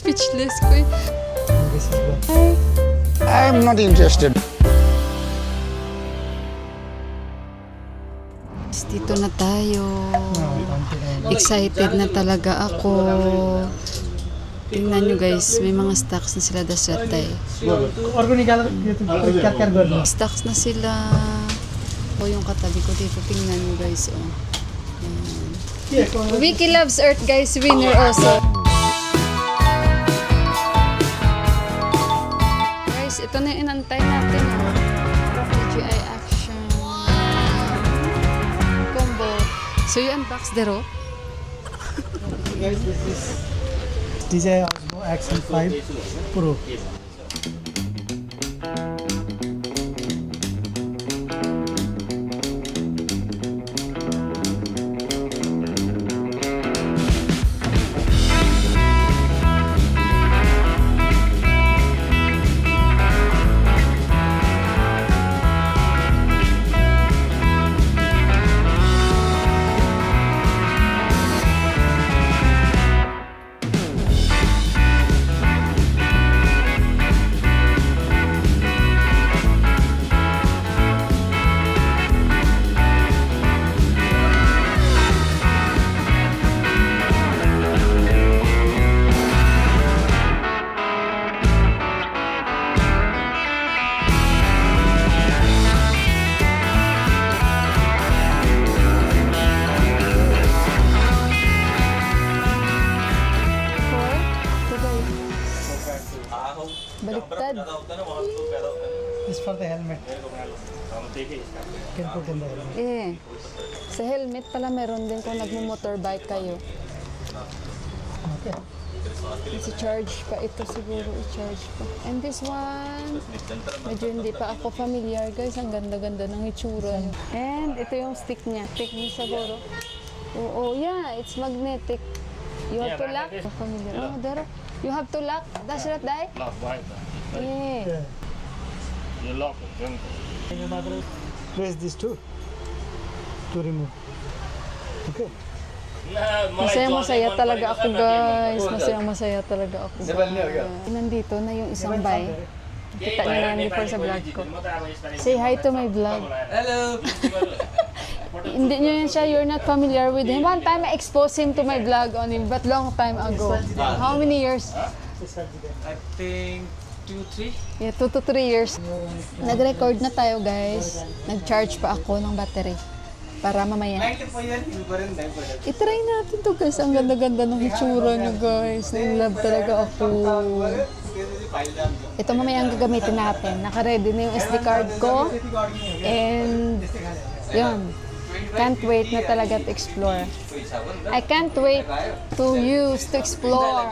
Speechless ko eh. This is good. I'm not interested. Dito na tayo. Excited na talaga ako. Tingnan nyo guys, may mga stocks na sila dasratay. Stocks na sila. O yung katabi ko dito, tingnan nyo guys. Oh. Yan. Vicky Loves Earth guys, winner also. Guys, ito na yung inantay natin. Oh. DJI Action. Combo. So you unbox the rope? Guys, this is DJI Osmo Action 5 Pro. Baliktad. This is for the helmet. Can put in the helmet. Eh, sa helmet pala meron din kung nagmo-motorbike kayo. Okay. I-charge pa ito siguro, i-charge pa. And this one, medyo hindi pa ako familiar guys. Ang ganda-ganda ng itsura niya. And ito yung stick niya. Stick niya siguro. Oo, yeah, it's magnetic. You have to lock. Familiar. Oh, there. You have to lock. That's right, Dai? Lock right. Yeah. You lock it, then Press this too to remove. Okay. Masaya-masaya talaga ako guys. Masaya-masaya talaga ako guys. Nandito na yung isang bay. Kita niyo na before sa vlog ko. Say hi to my vlog. Hello. Hindi nyo yan siya, you're not familiar with him. One time I exposed him to my vlog on him, but long time ago. How many years? I think 2, 3. Yeah, 2 to 3 years. Nag-record na tayo guys. Nag-charge pa ako ng battery. Para mamaya. I-try natin to guys. Ang ganda-ganda ng itsura nyo guys. Nag-love talaga ako. Ito mamaya ang gagamitin natin. Naka-ready na yung SD card ko. And yun. Can't wait na talaga to explore. I can't wait to use, to explore.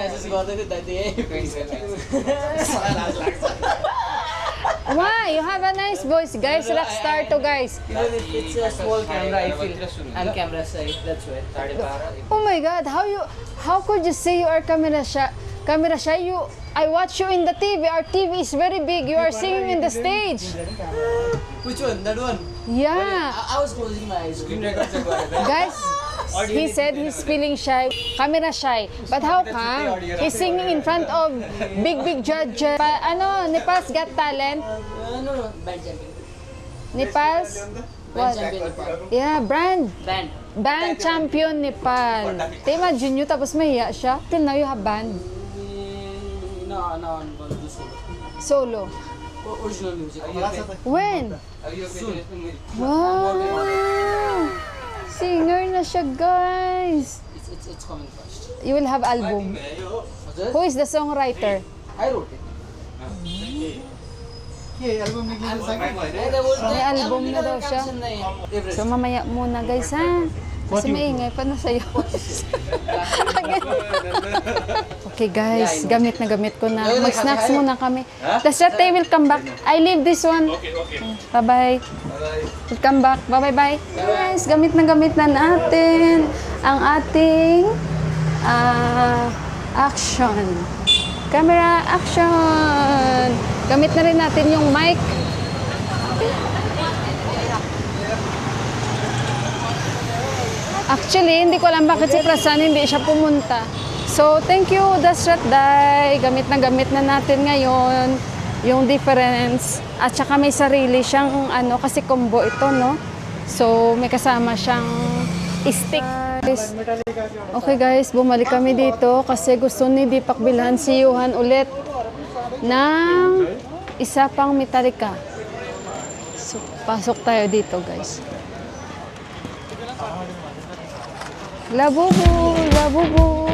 Why? You have a nice voice, guys. Let's start to guys. It's a small camera, I feel. I'm camera shy, that's why. Oh my God, how could you say you are camera shy? Camera shy, I watch you in the TV. Our TV is very big. You are singing in the stage. Which one? That one? Yeah. I was closing my eyes. Screen record Guys, he said he's feeling shy, camera shy. But how come? He's singing in front of big judges. Nepal's Got Talent. No. Band champion. Nepal's? Band champion Nepal. Yeah, band champion Nepal. Imagine nyo, tapos mahiya siya. Till now, you have band. No, do Solo. solo. Original music. When? Soon. Wow! Singer na siya, guys. It's coming fast. You will have album. Who is the songwriter? I wrote it. Okay, album nickname is May album na daw siya. So mamaya muna guys ha. Kasi maingay pa na sa'yo. Okay guys, gamit na gamit ko na. Mag-snacks muna kami. That's that they will come back. I leave this one. Bye-bye. We'll come back. Bye-bye. Guys, gamit na natin ang ating action. Camera action. Gamit na rin natin yung mic. Actually, hindi ko alam bakit si Prasan hindi siya pumunta. So, thank you, Dasrat Day. Gamit na natin ngayon yung difference. At saka may sarili siyang, kasi combo ito, no? So, may kasama siyang stick. Okay guys, bumalik kami dito kasi gusto ni Deepak bilhan si Johan ulit ng isa pang Metallica. So, pasok tayo dito guys. Labubu, labubu.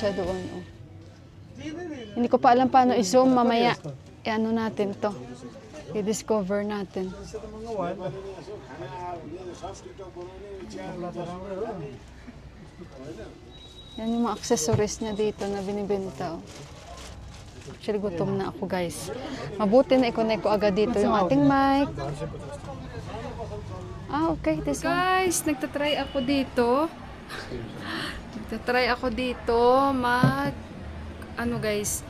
Siya doon. Oh. Hindi ko pa alam paano i-zoom mamaya. I-ano natin to. I-discover natin. Yan yung mga accessories niya dito na binibenta. Oh. Actually, gutom na ako guys. Mabuti na i-connect ko agad dito yung ating mic. Okay. This guys, nagtatry ako dito. Nagtatry ako dito guys.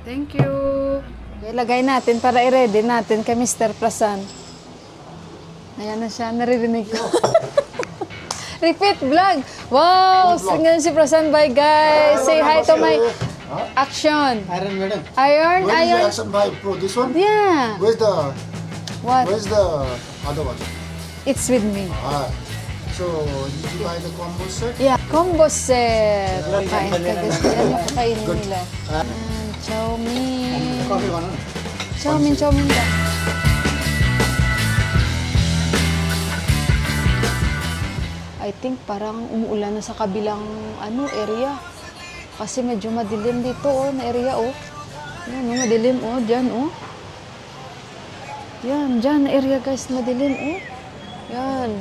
Thank you. Ilagay natin para i-ready natin kay Mr. Prasan. Ayan na siya, naririnig ko. Repeat vlog. Wow! Ngayon si Prasan, bye guys. Say hi to my action. Iron Maiden. Iron. Where is the Action 5 Pro? This one? Yeah. Where's the What? other one? It's with me. So, did you buy the combo set? Yeah, combo set. Kain ka guys. Yan yung kakainin nila. Chow mein. Coffee one, Chow mein ba? I think parang umuulan na sa kabilang area. Kasi medyo madilim dito na area Yan madilim diyan Yan, dyan na area guys, madilim Yan.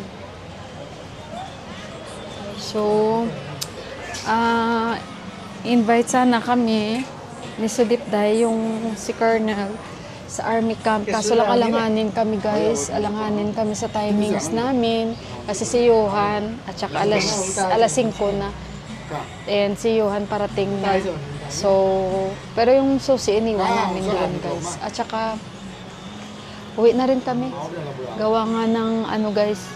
So, invite sana kami ni Sudip Day, yung si Colonel sa army camp. Kaso lang alanganin kami guys, alanganin kami sa timings namin. Kasi si Johan, at saka alas 5 na. And si Johan parating na. So, pero yung susi iniwan namin doon guys. At saka, uwi na rin kami. Gawa nga ng guys,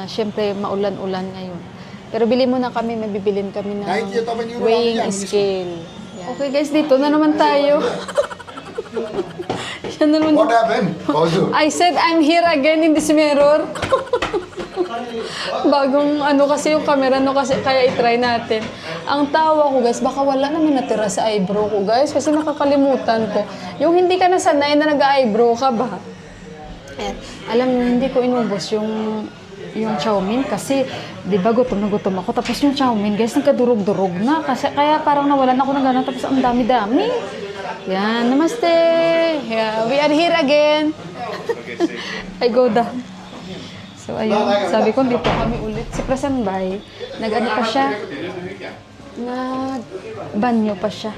syempre maulan-ulan ngayon. Pero bili muna kami, may bibilin kami ng weighing scale. Yan. Okay guys, dito na naman tayo. Yan na naman. What happened? I said I'm here again in this mirror. Bagong kasi yung camera kasi kaya i-try natin. Ang tawa ko guys, baka wala naman natira sa eyebrow ko guys kasi nakakalimutan ko. Yung hindi ka nasanay na nag-eyebrow ka ba? Alam niyo, hindi ko inubos yung chow mein kasi di ba gutom na gutom ako, tapos yung chow mein guys nagkadurog-durog na kasi kaya parang nawalan ako ng gana, tapos ang dami-dami. Yan, namaste. Yeah, we are here again. I go down. So ayun, sabi ko dito kami ulit. Si Prasan Bay, pa siya, nag-banyo pa siya.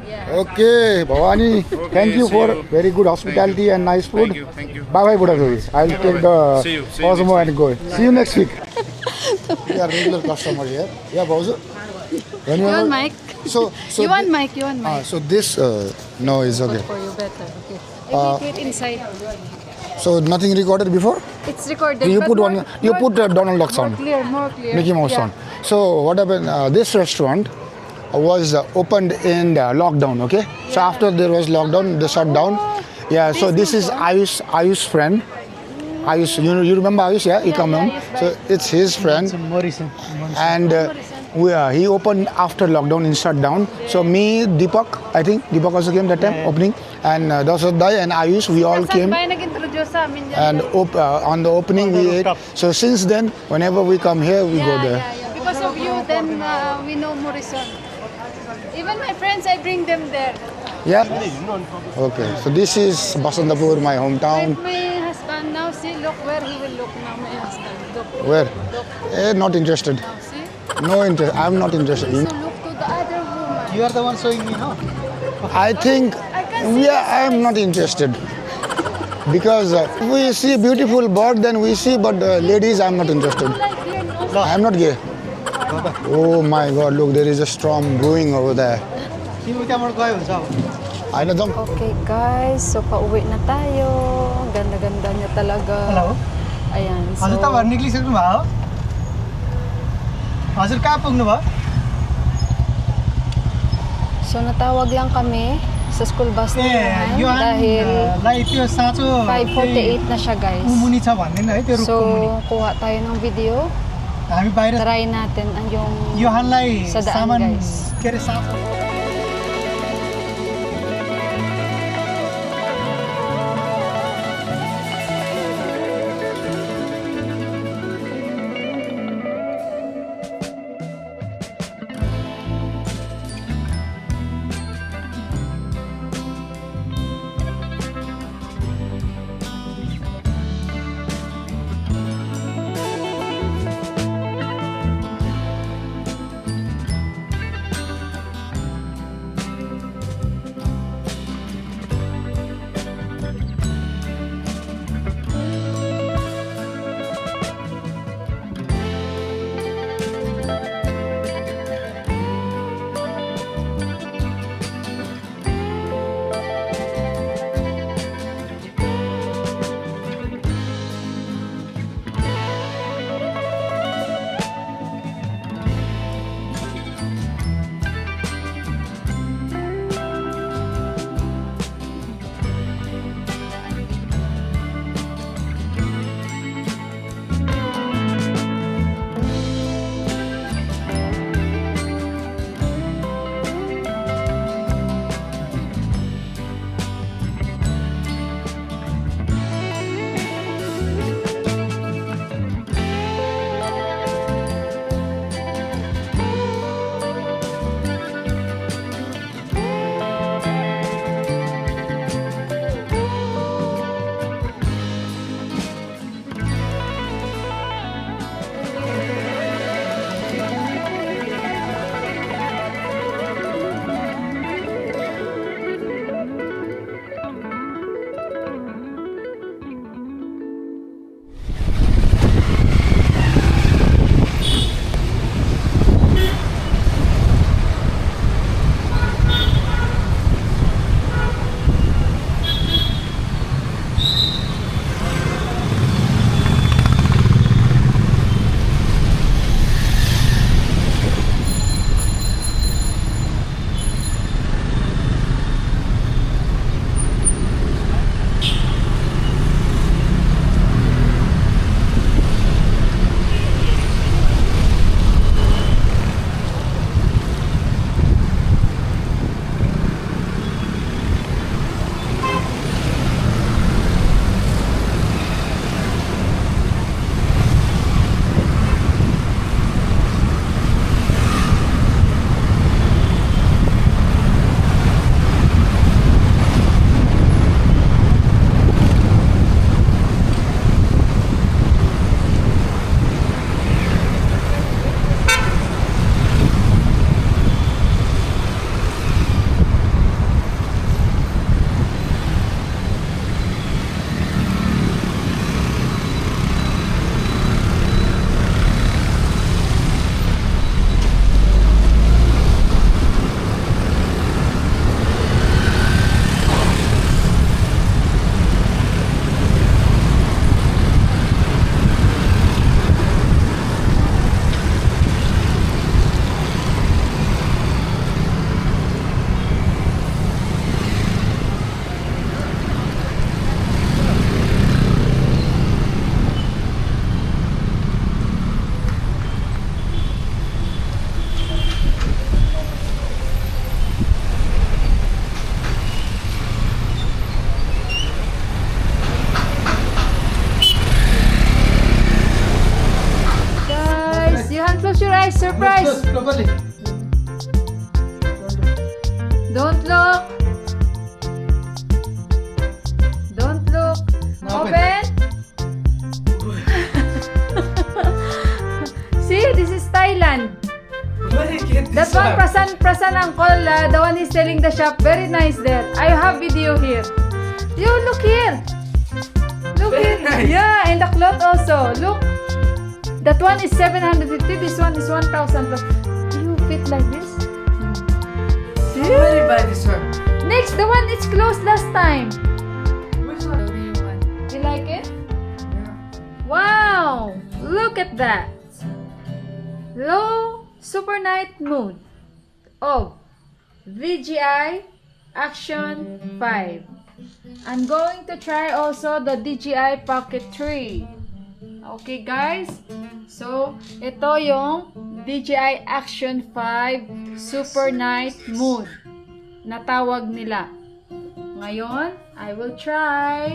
Okay, Bhavani, thank you for very good hospitality and nice food. Thank you. Bye bye, Buddha Devi. I'll take the See you Cosmo and go. See you next week. We are regular customer here. Yeah, Bhavzu. When You want mic? So You want mic? You want mic? so this no is okay. For you better. Okay. I wait inside. So nothing recorded before? It's recorded. You but put more- one. You more- put Donald Duck more sound, clear, more clear. Mickey Mouse Yeah. sound. So what happened? This restaurant was opened in the lockdown. Okay, so after there was lockdown, the shutdown. Yeah, so this is Ayush's friend. Ayush, you remember Ayush? Yeah, he come on. So it's his friend, Morrison. and he opened after lockdown in shutdown. So me, Deepak, I think Deepak also came that time opening, and Dasrat Dai and Ayush, we all came. nag-introduce sa amin dyan. And on the opening we ate. So since then, whenever we come here, we go there. Because of you, then we know Morrison. Even my friends, I bring them there. Yeah. Okay. So this is Basantapur, my hometown. My husband now, see, look where he will look now, my husband. Look, Where? Not interested. now, see? No interest. I'm not interested. So look to the other woman. You are the one showing me, no? I think, I'm not interested. Because we see beautiful bird, then we see, but ladies, I'm not interested. Like here, no? I'm not gay. Oh my God! Look, there is a storm brewing over there. तिम्रो त्यहाँबाट गयो हुन्छ अब I know them. Okay guys, so pauwi na tayo. Ganda-ganda niya talaga. Hello? Ayan, so... हजुर तपाईँहरू निक्लिसक्नु भयो हो? हजुर कहाँ पुग्नु भयो So natawag lang kami sa school bus na ए naman dahil लाई त्यो साँचो 5:48 na siya guys. मुमुनि छ भन्दैन है त्यो रुखको मुनि So kuha tayo ng video. हामी बाहिर Try natin ang yung योहानलाई sa daan सामान guys. के अरे साँचो Surprise! Surprise! Properly. Don't look. Don't look. Open. See, this is Thailand. Where did you get That one, Prasan uncle, the one is selling the shop. Very nice there. I have video here. You look here. Look Very here. nice. Yeah, and the cloth also. Look. That one is 750. This one is 1,000. You fit like this. See? Where did you buy this one? Next, the one is closed last time. Which one? You like it? Wow! Look at that. Low Super Night Mood of VGI Action 5. I'm going to try also the DJI Pocket 3. Okay guys, so ito yung DJI Action 5 Super Night Mood na tawag nila. Ngayon, I will try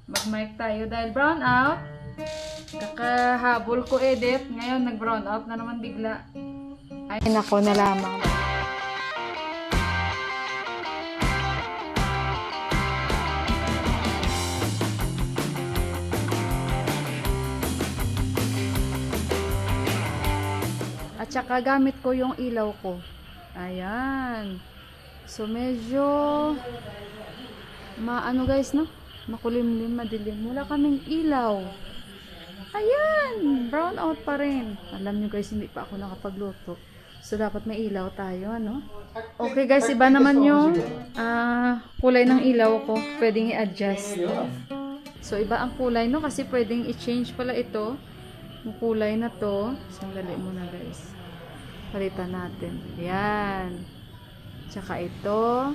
mag-mic tayo dahil brown out. Kakahabol ko edit, ngayon nag-brown out na naman bigla. Ay nako na lamang. At saka gamit ko yung ilaw ko. Ayan. So medyo maano guys no? Makulimlim, madilim. Wala kaming ilaw. Ayan, brown out pa rin. Alam nyo guys, hindi pa ako nakapagluto. So dapat may ilaw tayo, ano? Okay guys, iba naman yung kulay ng ilaw ko. Pwedeng i-adjust. So iba ang kulay no kasi pwedeng i-change pala ito. Yung kulay na to. Sandali muna guys. Palitan natin. Yan. Tsaka ito.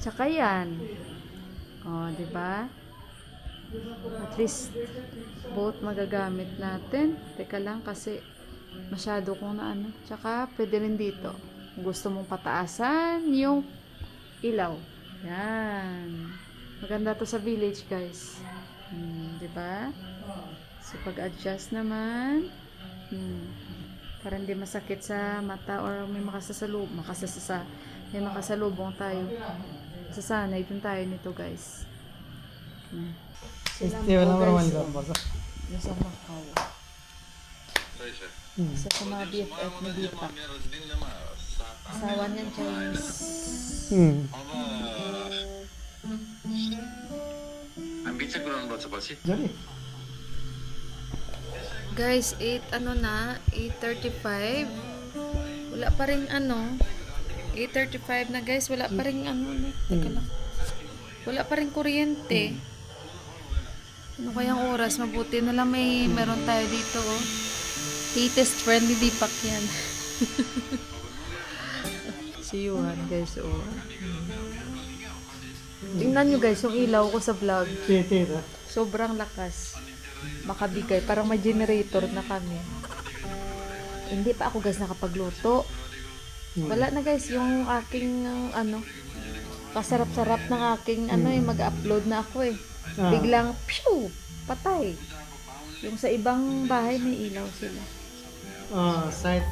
Tsaka yan. Oh, di ba? At least both magagamit natin. Teka lang kasi masyado kong na ano. Tsaka pwede rin dito. Kung gusto mong pataasan yung ilaw. Yan. Maganda to sa village, guys. Di ba? So pag-adjust naman, para hindi masakit sa mata or may makasalubong tayo. Sasanay din tayo nito guys. Wala naman doon. Nasa Macau. Isa sa mga BFF na Deepak. Asawa niyan Chinese. Jadi. Guys, 8:35. Wala pa rin 8:35 na guys, wala pa rin teka lang. Wala pa rin kuryente. Ano kayang oras? Mabuti na lang meron tayo dito oh. Latest friendly Deepak yan. Si Yuhan guys oh. Tingnan nyo guys yung ilaw ko sa vlog. Tita. Sobrang lakas. Makabigay. Parang may generator na kami. Hindi pa ako guys nakapagluto. Wala na guys yung aking kasarap-sarap ng aking mag-upload na ako eh. Biglang phew, patay. Yung sa ibang bahay may ilaw sila. Site.